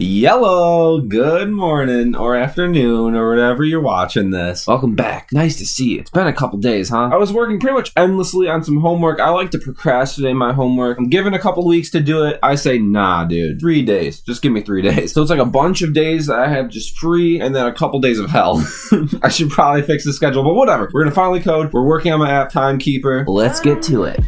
Yellow, good morning or afternoon or whatever you're watching this. Welcome back. Nice to see you. It's been a couple days, huh? I was working pretty much endlessly on some homework. I like to procrastinate my homework. I'm given a couple weeks to do it. I say, nah, dude. 3 days. Just give me 3 days. So it's like a bunch of days that I have just free and then a couple days of hell. I should probably fix the schedule, but whatever. We're gonna finally code. We're working on my app, Timekeeper. Let's get to it.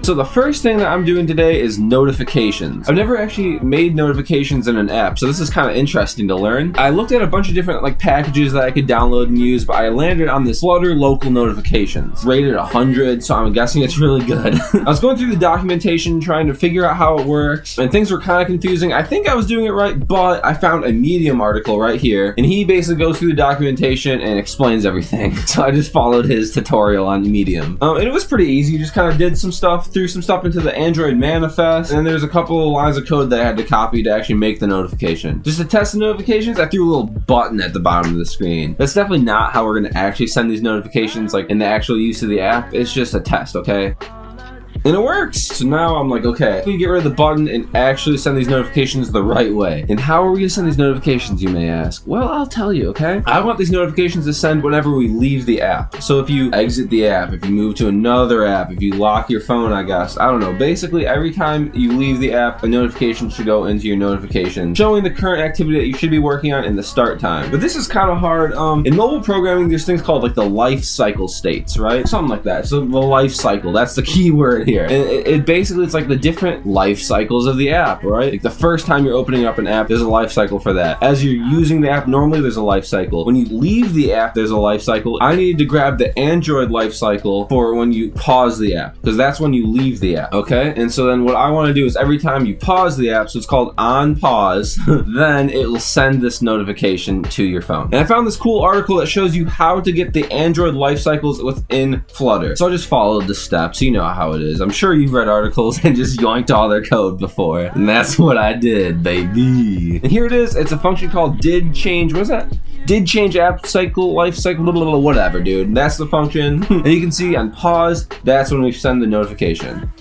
So the first thing that I'm doing today is notifications. I've never actually made notifications in an app, so this is kind of interesting to learn. I looked at a bunch of different packages that I could download and use, but I landed on this Flutter local notifications. Rated 100, so I'm guessing it's really good. I was going through the documentation trying to figure out how it works, and things were kind of confusing. I think I was doing it right, but I found a Medium article right here, and he basically goes through the documentation and explains everything. So I just followed his tutorial on Medium. And it was pretty easy. You just kind of did some stuff, threw some stuff into the Android manifest, and then there's a couple of lines of code that I had to copy to actually make the notification. Just to test the notifications, I threw a little button at the bottom of the screen. That's definitely not how we're going to actually send these notifications, like in the actual use of the app. It's just a test, okay? And it works. So now I'm like, okay, we get rid of the button and actually send these notifications the right way. And how are we gonna send these notifications, you may ask? Well, I'll tell you, okay? I want these notifications to send whenever we leave the app. So if you exit the app, if you move to another app, if you lock your phone, I guess, I don't know. Basically, every time you leave the app, a notification should go into your notification, showing the current activity that you should be working on and the start time. But this is kind of hard. In mobile programming, there's things called like the life cycle states, right? Something like that. So the life cycle, that's the key word here. And it basically, it's like the different life cycles of the app, right? Like the first time you're opening up an app, there's a life cycle for that. As you're using the app, normally there's a life cycle. When you leave the app, there's a life cycle. I needed to grab the Android life cycle for when you pause the app, because that's when you leave the app, okay? And so then what I want to do is every time you pause the app, so it's called on pause, then it will send this notification to your phone. And I found this cool article that shows you how to get the Android life cycles within Flutter. So I just followed the steps. You know how it is. I'm sure you've read articles and just yoinked all their code before. And that's what I did, baby. And here it is. It's a function called did change. What's that? Did change app cycle, life cycle, whatever, dude. That's the function. And you can see on pause, that's when we send the notification.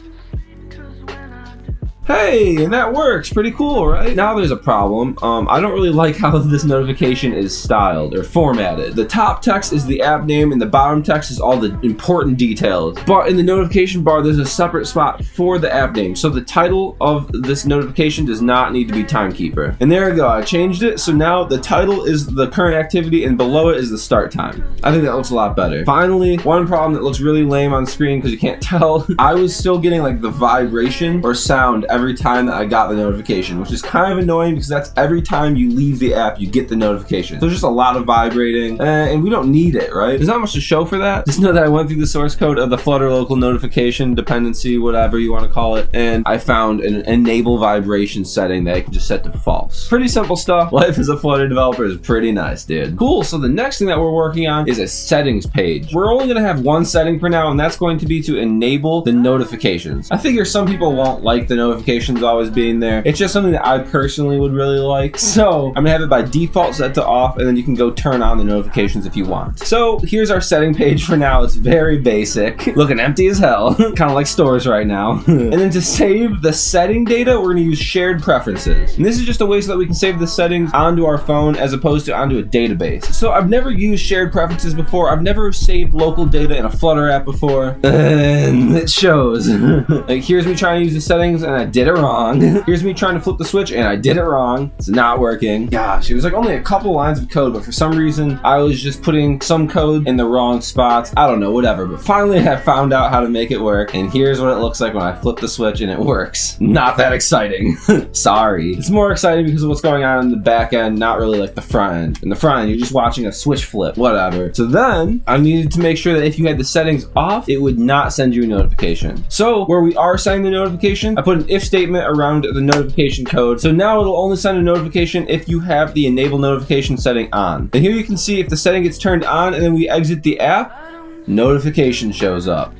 Hey, and that works. Pretty cool, right? Now there's a problem. I don't really like how this notification is styled or formatted. The top text is the app name and the bottom text is all the important details. But in the notification bar, there's a separate spot for the app name. So the title of this notification does not need to be Timekeeper. And there we go. I changed it. So now the title is the current activity and below it is the start time. I think that looks a lot better. Finally, one problem that looks really lame on screen because you can't tell. I was still getting like the vibration or sound every time that I got the notification, which is kind of annoying because that's every time you leave the app, you get the notification. So there's just a lot of vibrating, and we don't need it, right? There's not much to show for that. Just know that I went through the source code of the Flutter local notification dependency, whatever you want to call it, and I found an enable vibration setting that I can just set to false. Pretty simple stuff. Life as a Flutter developer is pretty nice, dude. Cool. So the next thing that we're working on is a settings page. We're only going to have one setting for now, and that's going to be to enable the notifications. I figure some people won't like the notifications always being there. It's just something that I personally would really like. So I'm gonna have it by default set to off, and then you can go turn on the notifications if you want. So here's our setting page for now. It's very basic, looking empty as hell, kind of like stores right now. And then to save the setting data, we're gonna use shared preferences. And this is just a way so that we can save the settings onto our phone as opposed to onto a database. So I've never used shared preferences before. I've never saved local data in a Flutter app before. And it shows. Like here's me trying to use the settings and I did it wrong. Here's me trying to flip the switch and I did it wrong. It's not working. Gosh, it was like only a couple lines of code, but for some reason I was just putting some code in the wrong spots. I don't know, whatever. But finally I found out how to make it work, and here's what it looks like when I flip the switch and it works. Not that exciting. Sorry. It's more exciting because of what's going on in the back end, not really like the front end. In the front end, you're just watching a switch flip, whatever. So then I needed to make sure that if you had the settings off, it would not send you a notification. So where we are sending the notification, I put an if statement around the notification code. So now it'll only send a notification if you have the enable notification setting on. And here you can see if the setting gets turned on and then we exit the app, notification shows up.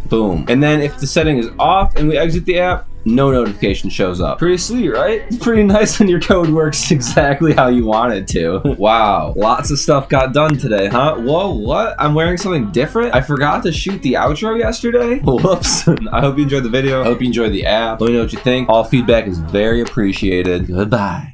Boom. And then if the setting is off and we exit the app, no notification shows up. Pretty sweet, right? It's pretty nice when your code works exactly how you want it to. Wow, lots of stuff got done today, huh? Whoa, what? I'm wearing something different? I forgot to shoot the outro yesterday? Whoops. I hope you enjoyed the video. I hope you enjoyed the app. Let me know what you think. All feedback is very appreciated. Goodbye.